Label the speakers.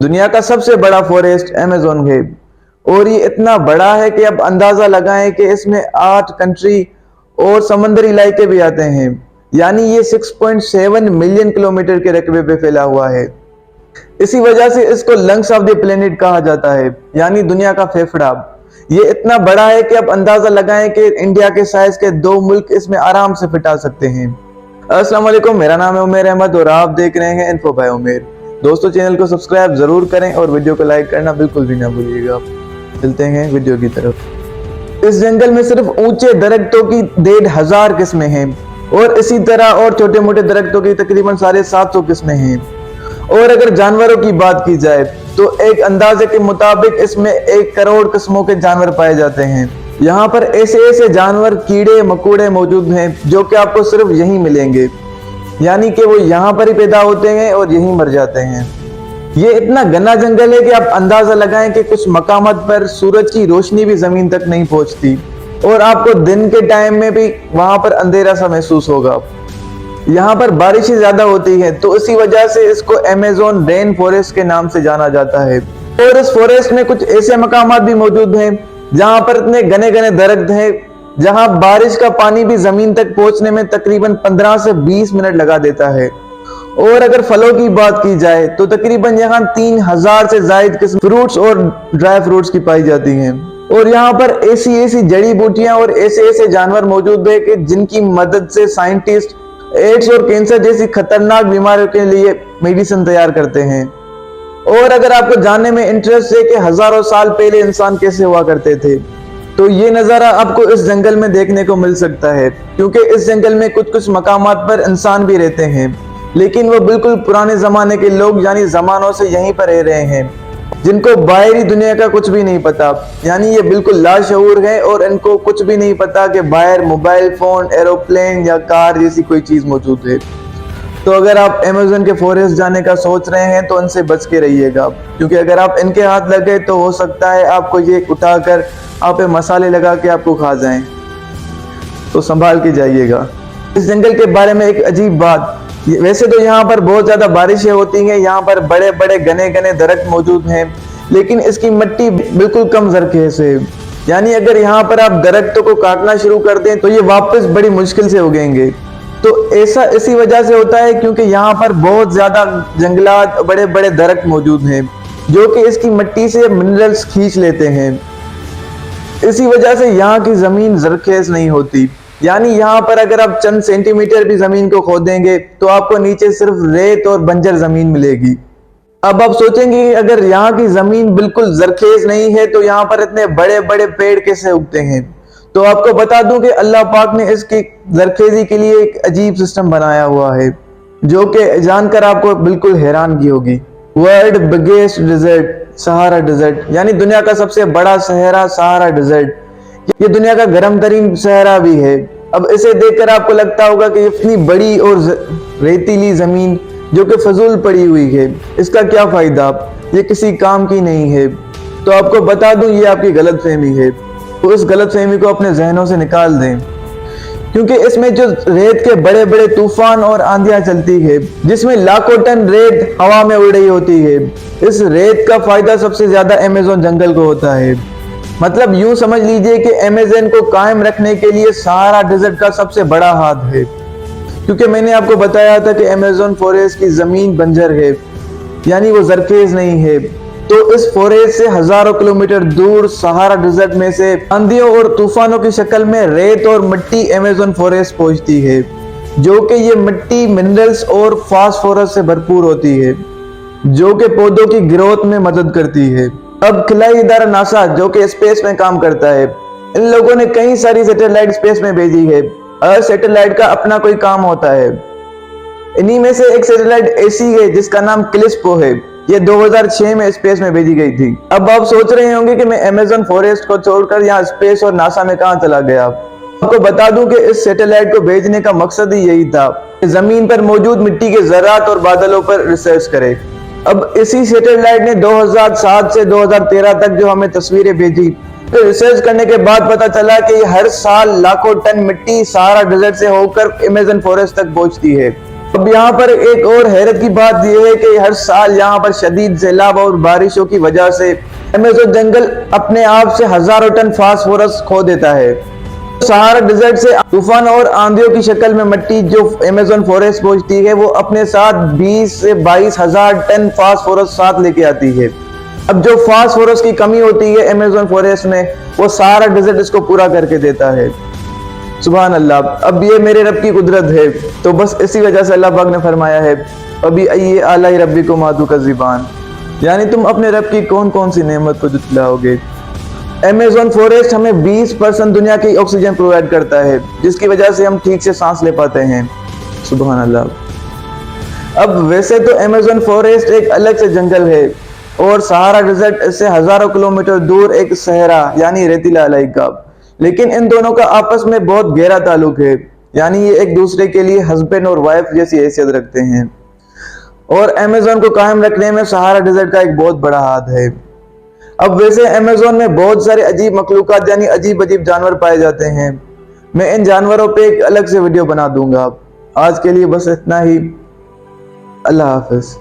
Speaker 1: दुनिया का सबसे बड़ा फॉरेस्ट अमेज़न है और ये इतना बड़ा है कि अब अंदाजा लगाएं कि इसमें 8 कंट्री और समंदरी इलाके भी आते हैं। यानी ये 6.7 मिलियन किलोमीटर के रकबे पे फैला हुआ है। इसी वजह से इसको लंग्स ऑफ द प्लेनेट कहा जाता है, यानी दुनिया का फेफड़ा। ये इतना बड़ा है कि अब अंदाजा लगाएं कि इंडिया के साइज के 2 मुल्क इसमें आराम से फिट आ सकते हैं। अस्सलाम वालेकुम, मेरा नाम है उमेर अहमद और आप देख रहे हैं इन्फो बाय उमेर। दोस्तों, चैनल को सब्सक्राइब जरूर करें और वीडियो को लाइक करना बिल्कुल भी ना भूलिएगा। चलते हैं वीडियो की तरफ। इस जंगल में सिर्फ ऊंचे दरख्तों की 1,500 किस्में हैं और इसी तरह और छोटे मोटे दरख्तों की तकरीबन 750 किस्में हैं। और अगर जानवरों की बात की जाए तो एक अंदाजे के मुताबिक इसमें 1 करोड़ किस्मों के जानवर पाए जाते हैं। यहाँ पर ऐसे ऐसे जानवर, कीड़े मकोड़े मौजूद हैं जो कि आपको सिर्फ यहीं मिलेंगे, यानी कि वो यहाँ पर ही पैदा होते हैं और यहीं मर जाते हैं। ये इतना घना जंगल है कि आप अंदाजा लगाएं कि कुछ मकामात पर सूरज की रोशनी भी जमीन तक नहीं पहुंचती और आपको दिन के टाइम में भी वहां पर अंधेरा सा महसूस होगा। यहाँ पर बारिशें ज्यादा होती हैं, तो इसी वजह से इसको अमेज़न रेन फॉरेस्ट के नाम से जाना जाता है। और इस फॉरेस्ट में कुछ ऐसे मकामात भी मौजूद हैं जहाँ पर इतने घने घने दरख्त हैं जहाँ बारिश का पानी भी जमीन तक पहुंचने में तकरीबन 15 से 20 मिनट लगा देता है। और अगर फलों की बात की जाए तो तकरीबन यहाँ 3000 से ज्यादा किस्म फ्रूट्स और ड्राई फ्रूट्स की पाई जाती हैं। और यहाँ पर ऐसी ऐसी जड़ी बूटियां और ऐसे ऐसे जानवर मौजूद है कि जिनकी मदद से साइंटिस्ट एड्स और कैंसर जैसी खतरनाक बीमारियों के लिए मेडिसिन तैयार करते हैं। और अगर आपको जानने में इंटरेस्ट है कि हजारों साल पहले इंसान कैसे हुआ करते थे, तो ये नज़ारा आपको इस जंगल में देखने को मिल सकता है, क्योंकि इस जंगल में कुछ कुछ मकामात पर इंसान भी रहते हैं, लेकिन वो बिल्कुल पुराने जमाने के लोग यानी जमानों से यहीं पर रह रहे हैं, जिनको बाहरी दुनिया का कुछ भी नहीं पता। यानी ये बिल्कुल लाशऊर है और इनको कुछ भी नहीं पता कि बाहर मोबाइल फोन, एरोप्लेन या कार जैसी कोई चीज मौजूद है। तो अगर आप अमेज़न के फॉरेस्ट जाने का सोच रहे हैं तो इनसे बच के रहिएगा, क्योंकि अगर आप इनके हाथ लगे तो हो सकता है आपको ये उठाकर आप पे मसाले लगा के आपको खा जाएं। तो संभाल के जाइएगा। इस जंगल के बारे में एक अजीब बात, वैसे तो यहाँ पर बहुत ज्यादा बारिशें होती हैं, यहाँ पर बड़े बड़े घने घने दरख्त मौजूद हैं, लेकिन इसकी मिट्टी बिल्कुल कम जरखेज है। यानी अगर यहाँ पर आप दरख्तों को काटना शुरू कर दें तो ये वापस बड़ी मुश्किल से उगेंगे। तो ऐसा इसी वजह से होता है क्योंकि यहाँ पर बहुत ज्यादा जंगलात, बड़े बड़े दरख्त मौजूद हैं जो कि इसकी मिट्टी से मिनरल्स खींच लेते हैं। इसी वजह से यहाँ की जमीन जरखेज नहीं होती। यानी यहाँ पर अगर आप चंद सेंटीमीटर भी जमीन को खोदेंगे तो आपको नीचे सिर्फ रेत और बंजर जमीन मिलेगी। अब आप सोचेंगे कि अगर यहाँ की जमीन बिल्कुल जरखेज नहीं है तो यहाँ पर इतने बड़े बड़े पेड़ कैसे उगते हैं। तो आपको बता दूं कि अल्लाह पाक ने इसकी जरखेजी के लिए एक अजीब सिस्टम बनाया हुआ है, जो कि जानकर आपको बिल्कुल हैरानगी होगी। World biggest desert, Sahara desert, यानी दुनिया का सबसे बड़ा सहरा सहारा डिजर्ट, ये दुनिया का गर्म तरीन सहरा भी है। अब इसे देखकर आपको लगता होगा कि इतनी बड़ी और रेतीली जमीन जो कि फजूल पड़ी हुई है, इसका क्या फायदा, ये किसी काम की नहीं है। तो आपको बता दूं ये आपकी गलतफहमी है, तो उस गलतफहमी को अपने जहनों से निकाल दें, क्योंकि इसमें जो रेत के बड़े बड़े तूफान और आंधियां चलती है जिसमें लाखों टन रेत हवा में उड़ रही होती है, इस रेत का फायदा सबसे ज्यादा अमेज़न जंगल को होता है। मतलब यूं समझ लीजिए कि अमेज़न को कायम रखने के लिए सहारा डेजर्ट का सबसे बड़ा हाथ है, क्योंकि मैंने आपको बताया था कि अमेज़न फॉरेस्ट की जमीन बंजर है, यानी वो जरखेज नहीं है। तो इस फॉरेस्ट से हजारों किलोमीटर दूर सहारा डेजर्ट में से आंधियों और तूफानों की शक्ल में रेत और मिट्टी अमेज़न फॉरेस्ट पहुंचती है, जो कि ये मिट्टी मिनरल्स और फास्फोरस से भरपूर होती है, जो कि पौधों की ग्रोथ में मदद करती है। अब खिलाई इदारा नासा, जो कि स्पेस में काम करता है, इन लोगों ने कई सारी सैटेलाइट स्पेस में भेजी है। हर सैटेलाइट का अपना कोई काम होता है। इन्हीं में से एक सैटेलाइट ऐसी है जिसका नाम कैलिस्पो है। ये 2006 में स्पेस में भेजी गई थी। अब आप सोच रहे होंगे कि मैं अमेज़न फॉरेस्ट को छोड़कर यहाँ स्पेस और नासा में कहाँ चला गया। आपको बता दूं कि इस सैटेलाइट को भेजने का मकसद ही यही था कि जमीन पर मौजूद मिट्टी के ज़रात और बादलों पर रिसर्च करे। अब इसी सैटेलाइट ने 2007 से 2013 तक जो हमें तस्वीरें भेजी, तो रिसर्च करने के बाद पता चला कि हर साल लाखों टन मिट्टी सहारा डेजर्ट से होकर अमेज़न फॉरेस्ट तक पहुंचती है। अब यहाँ पर एक और हैरत की बात यह है कि हर साल यहाँ पर शदीद सैलाब और बारिशों की वजह से अमेज़न जंगल अपने आप से हजारों टन फास्फोरस खो देता है। सहारा डिजर्ट से तूफान और आंधियों की शक्ल में मिट्टी जो अमेज़न फॉरेस्ट पहुंचती है वो अपने साथ 20 से 22 हजार टन फास्फोरस साथ लेके आती है। अब जो फास्फोरस की कमी होती है अमेज़न फॉरेस्ट में वो सहारा डिजर्ट इसको पूरा करके देता है। सुभान अल्लाह। अब ये मेरे रब की कुदरत है, तो बस इसी वजह से अल्लाह पाक ने फरमाया है अभी अये आला रब्बी को मातू का ज़िबान, यानी तुम अपने रब की कौन कौन सी नेमत को जुटलाओगे। अमेज़न फॉरेस्ट हमें 20% दुनिया की ऑक्सीजन प्रोवाइड करता है, जिसकी वजह से हम ठीक से सांस ले पाते हैं। सुभान अल्लाह। अब वैसे तो अमेज़न फॉरेस्ट एक अलग से जंगल है और सहारा डिजर्ट इससे हजारों किलोमीटर दूर एक सहरा यानी रेतीला इलाका, लेकिन इन दोनों का आपस में बहुत गहरा ताल्लुक है, यानी ये एक दूसरे के लिए हस्बैंड और वाइफ जैसी हैसियत रखते हैं और अमेज़न को कायम रखने में सहारा डिजर्ट का एक बहुत बड़ा हाथ है। अब वैसे अमेज़न में बहुत सारे अजीब मखलूकात यानी अजीब अजीब जानवर पाए जाते हैं। मैं इन जानवरों पे एक अलग से वीडियो बना दूंगा। आज के लिए बस इतना ही। अल्लाह हाफिज।